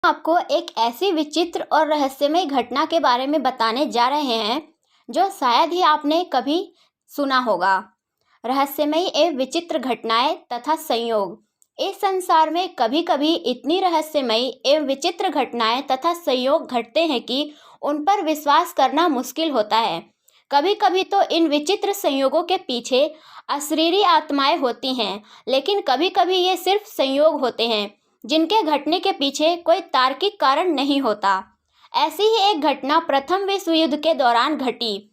आपको एक ऐसी विचित्र और रहस्यमय घटना के बारे में बताने जा रहे हैं जो शायद ही आपने कभी सुना होगा। रहस्यमय एवं विचित्र घटनाएं तथा संयोग। इस संसार में कभी कभी इतनी रहस्यमय एवं विचित्र घटनाएं तथा संयोग घटते हैं कि उन पर विश्वास करना मुश्किल होता है। कभी कभी तो इन विचित्र संयोगों के पीछे अशरीरी आत्माएं होती हैं, लेकिन कभी कभी ये सिर्फ संयोग होते हैं जिनके घटने के पीछे कोई तार्किक कारण नहीं होता। ऐसी ही एक घटना प्रथम विश्व युद्ध के दौरान घटी।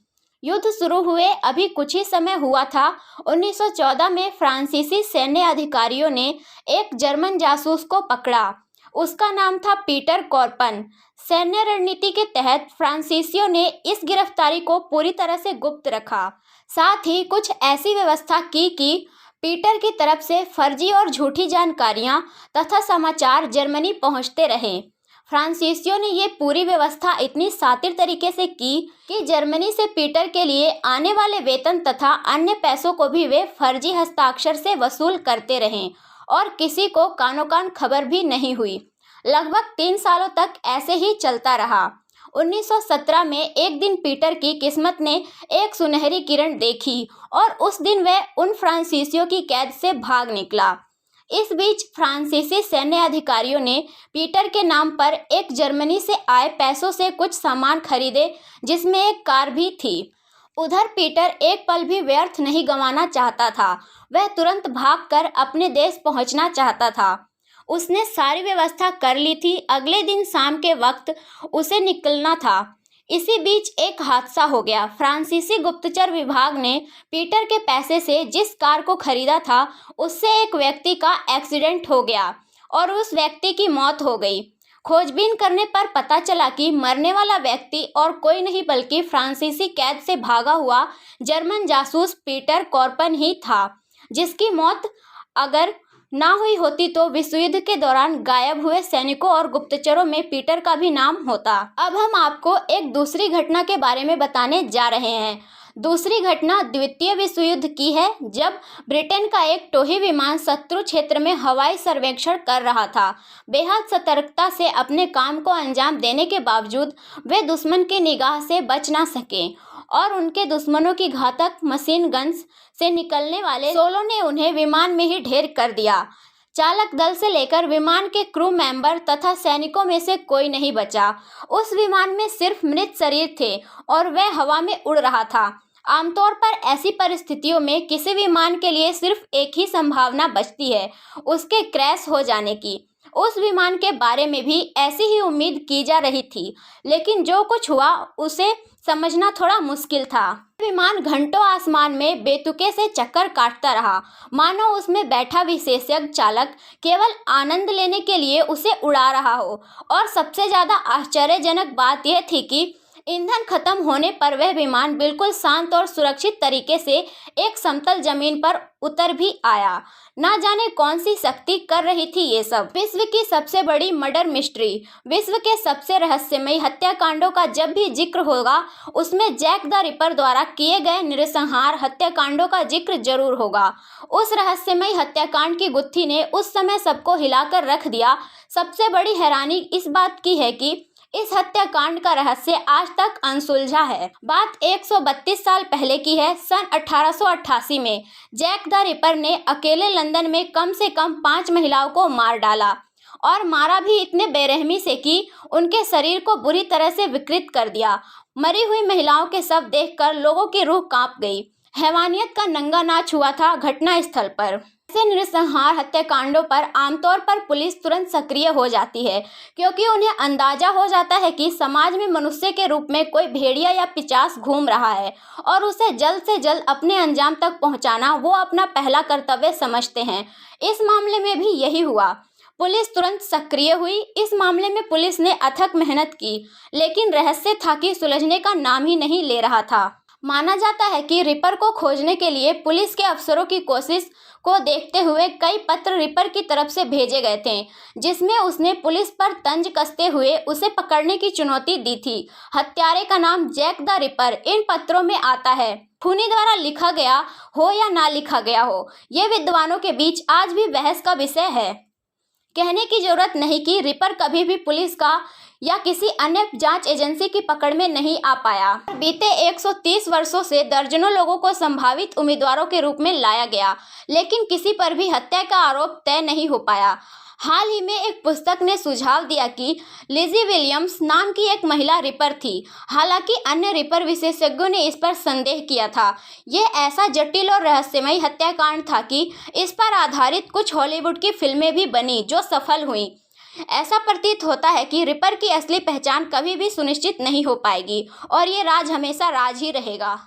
युद्ध शुरू हुए अभी कुछ ही समय हुआ था। 1914 में फ्रांसीसी सैन्य अधिकारियों ने एक जर्मन जासूस को पकड़ा। उसका नाम था पीटर कॉर्पन। सैन्य रणनीति के तहत फ्रांसीसियों ने इस गिरफ्तारी को पूरी तरह से गुप्त रखा। साथ ही कुछ ऐसी व्यवस्था की कि पीटर की तरफ से फर्जी और झूठी जानकारियां तथा समाचार जर्मनी पहुंचते रहे। फ्रांसीसियों ने ये पूरी व्यवस्था इतनी शातिर तरीके से की कि जर्मनी से पीटर के लिए आने वाले वेतन तथा अन्य पैसों को भी वे फर्जी हस्ताक्षर से वसूल करते रहे और किसी को कानो कान खबर भी नहीं हुई। लगभग 3 सालों तक ऐसे ही चलता रहा। 1917 में एक दिन पीटर की किस्मत ने एक सुनहरी किरण देखी और उस दिन वह उन फ्रांसीसियों की कैद से भाग निकला। इस बीच फ्रांसीसी सैन्य अधिकारियों ने पीटर के नाम पर एक जर्मनी से आए पैसों से कुछ सामान खरीदे, जिसमें एक कार भी थी। उधर पीटर एक पल भी व्यर्थ नहीं गंवाना चाहता था। वह तुरंत भागकर अपने देश पहुंचना चाहता था। उसने सारी व्यवस्था कर ली थी। अगले दिन शाम के वक्त उसे निकलना था। इसी बीच एक हादसा हो गया। फ्रांसीसी गुप्तचर विभाग ने पीटर के पैसे से जिस कार को खरीदा था उससे एक व्यक्ति का एक्सीडेंट हो गया और उस व्यक्ति की मौत हो गई। खोजबीन करने पर पता चला कि मरने वाला व्यक्ति और कोई नहीं बल्कि फ्रांसीसी कैद से भागा हुआ जर्मन जासूस पीटर कॉर्पन ही था, जिसकी मौत अगर ना हुई होती तो विश्व युद्ध के दौरान गायब हुए सैनिकों और गुप्तचरों में पीटर का भी नाम होता। अब हम आपको एक दूसरी घटना के बारे में बताने जा रहे हैं। दूसरी घटना द्वितीय विश्व युद्ध की है, जब ब्रिटेन का एक टोही विमान शत्रु क्षेत्र में हवाई सर्वेक्षण कर रहा था। बेहद सतर्कता से अपने काम को अंजाम देने के बावजूद वे दुश्मन की निगाह से बच ना सके और उनके दुश्मनों की घातक मशीन गन्स से निकलने वाले शोलों ने उन्हें विमान में ही ढेर कर दिया। चालक दल से लेकर विमान के क्रू मेंबर तथा सैनिकों में से कोई नहीं बचा। उस विमान में सिर्फ मृत शरीर थे और वह हवा में उड़ रहा था। आमतौर पर ऐसी परिस्थितियों में किसी विमान के लिए सिर्फ एक ही संभावना बचती है, उसके क्रैश हो जाने की। उस विमान के बारे में भी ऐसी ही उम्मीद की जा रही थी, लेकिन जो कुछ हुआ उसे समझना थोड़ा मुश्किल था। विमान घंटों आसमान में बेतुके से चक्कर काटता रहा, मानो उसमें बैठा विशेषज्ञ चालक केवल आनंद लेने के लिए उसे उड़ा रहा हो। और सबसे ज्यादा आश्चर्यजनक बात यह थी कि ईंधन खत्म होने पर वह विमान बिल्कुल शांत और सुरक्षित तरीके से एक समतल जमीन पर उतर भी आया। ना जाने कौन सी शक्ति कर रही थी ये सब। विश्व की सबसे बड़ी मर्डर मिस्ट्री, विश्व के सबसे रहस्यमय हत्याकांडों का जब भी जिक्र होगा उसमें जैक द रिपर द्वारा किए गए नृसंहार हत्याकांडों का जिक्र जरूर होगा। उस रहस्यमय हत्याकांड की गुत्थी ने उस समय सबको हिलाकर रख दिया। सबसे बड़ी हैरानी इस बात की है कि इस हत्याकांड का रहस्य आज तक अनसुलझा है। बात 132 साल पहले की है। सन 1888 में जैक द रिपर ने अकेले लंदन में कम से कम 5 महिलाओं को मार डाला और मारा भी इतने बेरहमी से कि उनके शरीर को बुरी तरह से विकृत कर दिया। मरी हुई महिलाओं के शव देखकर लोगों की रूह कांप गई। हैवानियत का नंगा नाच हुआ था घटना स्थल पर। ऐसे नृसंहार हत्याकांडों पर आमतौर पर पुलिस तुरंत सक्रिय हो जाती है, क्योंकि उन्हें अंदाजा हो जाता है कि समाज में मनुष्य के रूप में कोई भेड़िया या पिशाच घूम रहा है और उसे जल्द से जल्द अपने अंजाम तक पहुंचाना वो अपना पहला कर्तव्य समझते हैं। इस मामले में भी यही हुआ। पुलिस तुरंत सक्रिय हुई। इस मामले में पुलिस ने अथक मेहनत की, लेकिन रहस्य था कि सुलझने का नाम ही नहीं ले रहा था। माना जाता है कि रिपर को खोजने के लिए पुलिस के अफसरों की कोशिश को देखते हुए कई पत्र रिपर की तरफ से भेजे गए थे, जिसमें उसने पुलिस पर तंज कसते हुए उसे पकड़ने की चुनौती दी थी। हत्यारे का नाम जैक द रिपर इन पत्रों में आता है। खूनी द्वारा लिखा गया हो या ना लिखा गया हो, ये विद्वानों के बीच आज भी बहस का विषय है। कहने की जरूरत नहीं कि रिपर कभी भी पुलिस का या किसी अन्य जांच एजेंसी की पकड़ में नहीं आ पाया। बीते 130 वर्षों से दर्जनों लोगों को संभावित उम्मीदवारों के रूप में लाया गया, लेकिन किसी पर भी हत्या का आरोप तय नहीं हो पाया। हाल ही में एक पुस्तक ने सुझाव दिया कि लिजी विलियम्स नाम की एक महिला रिपर थी। हालांकि अन्य रिपर विशेषज्ञों ने इस पर संदेह किया था। यह ऐसा जटिल और रहस्यमय हत्याकांड था कि इस पर आधारित कुछ हॉलीवुड की फिल्में भी बनी जो सफल हुईं। ऐसा प्रतीत होता है कि रिपर की असली पहचान कभी भी सुनिश्चित नहीं हो पाएगी और ये राज हमेशा राज ही रहेगा।